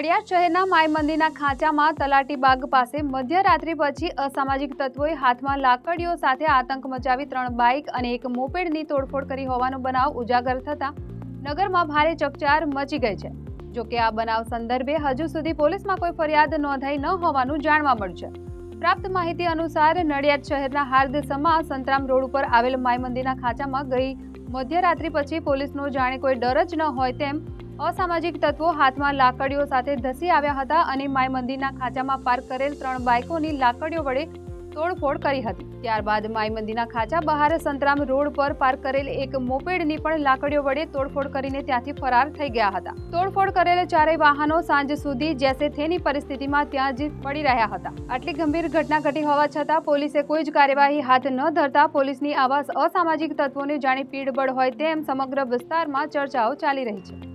નડિયાદ શહેરના માય મંદિરના ખાંચામાં તલાટી બાગ પાસે મધ્યરાત્રિ પછી અસામાજિક તત્વોએ હાથમાં લાકડીઓ સાથે આતંક મચાવી 3 બાઇક અને એક મોપેડની તોડફોડ કરી હોવાનો બનાવ ઉજાગર થતા નગરમાં ભારે ચકચાર મચી ગઈ છે। જો કે આ બનાવ સંદર્ભે હજુ સુધી પોલીસમાં કોઈ ફરિયાદ નોંધાઈ ન હોવાનું જાણવા મળ્યું છે। પ્રાપ્ત માહિતી અનુસાર નડિયાદ શહેરના હાર્દસમા સંતરામ રોડ ઉપર આવેલ માય મંદિરના ખાંચામાં ગઈ મધ્યરાત્રિ પછી પોલીસનો જાણે કોઈ ડર જ ન હોય તેમ અસામાજિક તત્વો હાથમાં લાકડીઓ સાથે ધસી આવ્યા હતા અને માય મંદિરના ખાંચામાં પાર્ક કરેલ 3 બાઇકોની લાકડીઓ વડે તોડફોડ કરી હતી। ત્યારબાદ માય મંદિરના ખાંચા બહાર સંતરામ રોડ પર પાર્ક કરેલ એક મોપેડની પણ લાકડીઓ વડે તોડફોડ કરીને ત્યાંથી ફરાર થઈ ગયા હતા। તોડફોડ કરેલ ચારેય વાહનો સાંજ સુધી જેસે થેની પરિસ્થિતિમાં ત્યાં જ પડી રહ્યા હતા। આટલી ગંભીર ઘટના ઘટી હોવા છતાં પોલીસે કોઈ જ કાર્યવાહી હાથ ન ધરતા પોલીસની આવા અસામાજિક તત્વોને જાણે પીડબળ હોય તેમ સમગ્ર વિસ્તારમાં ચર્ચાઓ ચાલી રહી છે।